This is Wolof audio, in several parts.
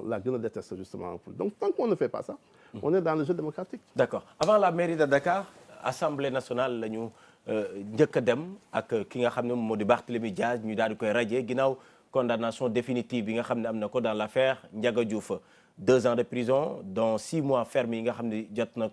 la gën a déteste justement. Donc tant qu'on ne fait pas ça, on est dans le jeu démocratique. D'accord. Avant la mairie de Dakar, Assemblée nationale la ñu njëkk a dem ak ki nga xam ne moo di Barthélémy Dias ñu daal di koy radier ginnaaw condamnation définitive bi nga xam ne am na ko dans l'affaire Ndiaga Diouf. 2 ans de prison dont 6 mois ferme yi nga xam ne jot nañ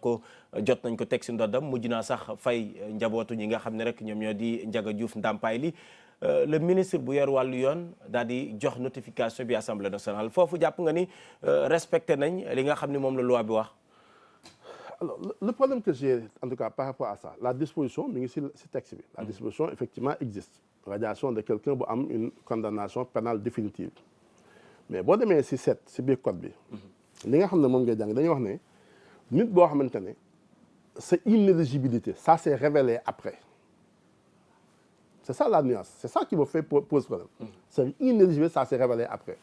ko teg si ndoddam mujj naa sax fay njabootu ñi nga xam ne rek ñoom ñoo di Ndiaga Diouf ndàmpaay li le ministre bu yor wàllu yoon daal di jox notification bi Assemblée nationale foofu jàpp nga ni respecté nañ li nga xam ne moom la loi bi wax. Alors, le problème que j'ai, en tout cas, par rapport à ça, la disposition, texte, la disposition, effectivement, existe. Radiation de quelqu'un pour avoir une condamnation pénale définitive. Mais si demee si 7 si biir code bi li nga xam ne moom ngay jàng dañuy wax ne nit boo xamante ne sa inéligibilité ça s'est révélé après c'est ça la nuance c'est ça qui me fait pose problème sa inéligibilité ça s'est révélé après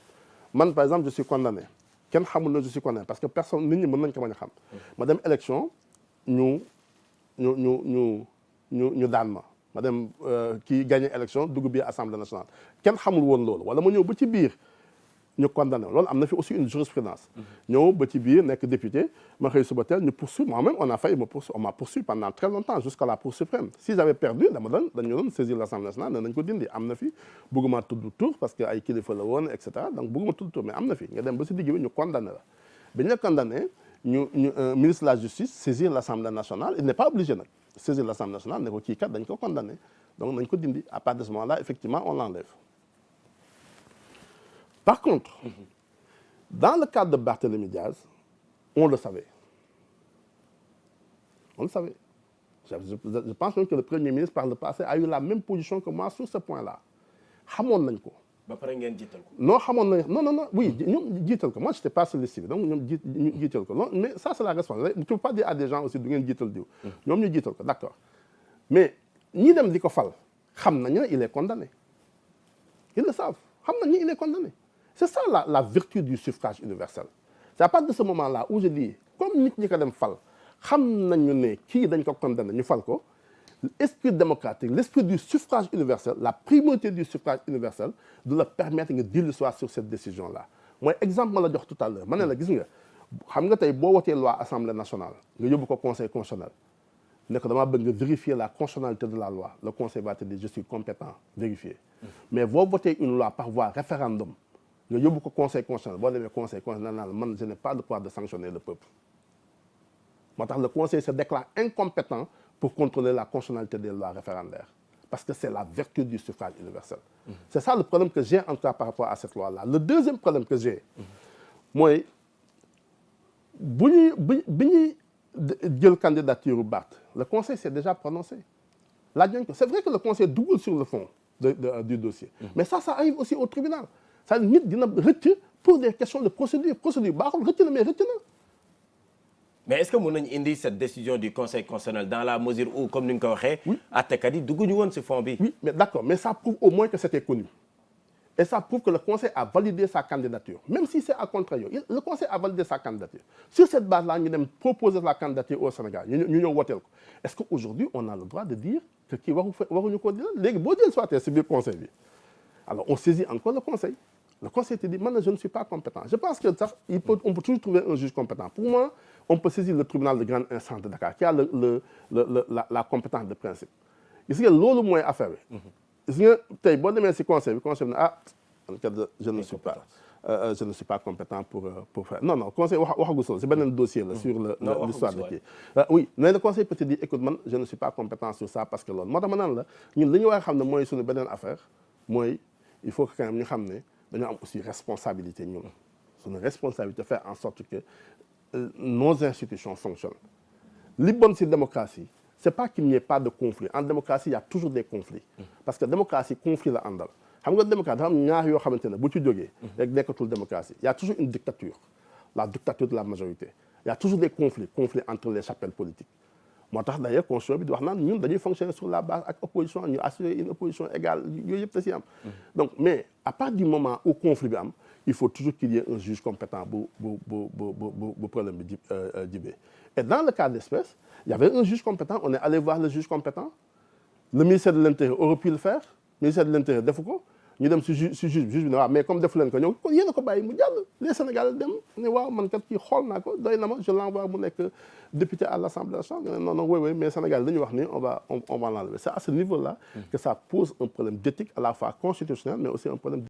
man par exemple je suis condamné kenn xamul ne je suis condamné parce que personne nit ñi mën nañ ko bañ a xam ma dem élection ñu daan ma dem kii gagné élection dugg biir assemblée nationale kenn xamul woon loolu wala ma ñëw ba ci biir ñu condamné loolu am na fi aussi une jurisprudence ñëw ba ci biir nekk député ma xëy suba teel ñu poursuivre moi-même on m'a poursuivi pendant très longtemps jusqu'à la Cour suprême si j'avais perdu dañu doon saisir l'Assemblée nationale ne nañ ko dindi am na fi bëgguma tudd tur parce que ay kilifa la woon et cetera donc bëgguma tudd tur mais am na fi nga dem ba si digg bi ñu condamné la bi ñu la condamné ñu ministre de la justice saisir l'Assemblée nationale il n'est pas obligé nag saisir l'Assemblée nationale ne ko kii kat dañ ko condamné donc nañ ko dindi à partir de ce moment-là effectivement on l'enlève. Par contre, dans le cadre de Barthélémy Diaz, on le savait. On le savait. Je pense même que le Premier ministre, par le passé, a eu la même position que moi sur ce point-là. Xamoon nañ ko. ba pare ngeen jiital ko. Non xamoon nañ non oui ñoom jiital ko moi j'étais pas sur le civil donc ñoom jiital ko non mais ça c'est la responsabilité. Tu peux pas dire à des gens aussi du ngeen jiital diw. ñoom ñu jiital ko d'accord mais ñi dem di ko fal xam nañu ne il est condamné. Ils le savent xam nañu il est condamné. C'est ça la vertu du suffrage universel. C'est à partir de ce moment-là où je dis comme nit ñi ko dem fal xam nañu ne kii dañ ko condamné ñu fal ko l'esprit démocratique l'esprit du suffrage universel la primauté du suffrage universel de leur permettre nga dellu soit sur cette décision-là. mooy exemple ma la jox tout à l'heure ma ne la gis nga xam nga tey boo wotee loi Assemblée nationale nga yóbbu ko conseil constitutionnel ne ko damaa bëgg nga vérifier la constitutionnalité de la loi le conseil va te dire je suis compétent vérifier mais boo votee une loi par voie référendum nga yóbbu ko conseil constitutionnel boo demee conseil constitutionnel man je n'ai pas le pouvoir de sanctionner le peuple moo tax le conseil se déclare incompétent pour contrôler la constitutionnalité des lois référendaires parce que c'est la vertu du suffrage universel. C'est ça le problème que j'ai en tout cas par rapport à cette loi-là. Le deuxième problème que j'ai mooy bi ñuy jël candidature Barth le conseil s'est déjà prononcé laaj nañ ko c'est vrai que le conseil duggul sur le fond du dossier mais ça arrive aussi au tribunal. c'est-à-dire nit dina rëcc pour des questions de procédure baaxul rëcc na mais rëcc na. mais est-ce que mën nañu indi cette décision du conseil constitutionnel dans la mesure où comme ni nga ko waxee. oui àttekat yi dugguñu woon ci fond bi. oui mais d'accord mais ça prouve au moins que c'était connu et ça prouve que le conseil a validé sa candidature même si c'est à contrario le conseil a validé sa candidature sur cette base-là ñu dem proposer la candidature au Sénégal ñu ñëw woteel ko est-ce que aujourd'hui on a le droit de dire que kii waruñu ko dina léegi boo jël soit ci biir conseil bi. Alors, on saisit encore le conseil. Le conseil te dit, maintenant, je ne suis pas compétent. Je pense que ça, on peut toujours trouver un juge compétent. Pour moi, on peut saisir le tribunal de grande instance de Dakar, qui a la compétence de principe. Ici, il y a l'autre moyen à faire. Ici, tu as bon demain, c'est conseil. Le conseil dit, je ne suis pas compétent pour faire. Non, le conseil, c'est bien un dossier là, sur l'histoire de qui. Oui, mais le conseil peut te dire, écoute, je ne suis pas compétent sur ça parce que l'autre. Moi, maintenant, nous, ce que nous savons, c'est une affaire. Moi, il faut que quand même ñu xam ne dañoo am aussi responsabilité ñun suñu responsabilité faire en sorte que nos institutions fonctionnent li bon ci démocratie c'est pas qu'il n'y ait pas de conflit en démocratie il y a toujours des conflits parce que démocratie conflit la àndal xam nga démocratie dafa am ñaar yoo xamante ne bu ci jógee rek nekkatul démocratie il y a toujours une dictature la dictature de la majorité il y a toujours des conflits entre les chapelles politiques moo tax d'ailleurs constitution bi di wax naan ñun dañuy fonctionner sur la base ak opposition ñu assurer une opposition égale yooyu yëpp da ci am donc mais à partir du moment où conflit bi am il faut toujours qu'il y ait un juge compétent bu problème bi jibee et dans le cas d'espèce il y avait un juge compétent on est allé voir le juge compétent le ministère de l'Intérieur aurait pu le faire le ministère de l'Intérieur defu ko ñu dem si juge bi ne waaw mais comme defu leen ko ñëw kon yéen a ko bàyyi mu jàll les Sénégalais dem ne waaw man kat kii xool naa ko doy na ma je l'envoie mu nekk député à l'Assemblée nationale non oui mais Sénégal dañuy wax ni on va l'enlever. C'est à ce niveau-là que ça pose un problème d'éthique à la fois constitutionnel mais aussi un problème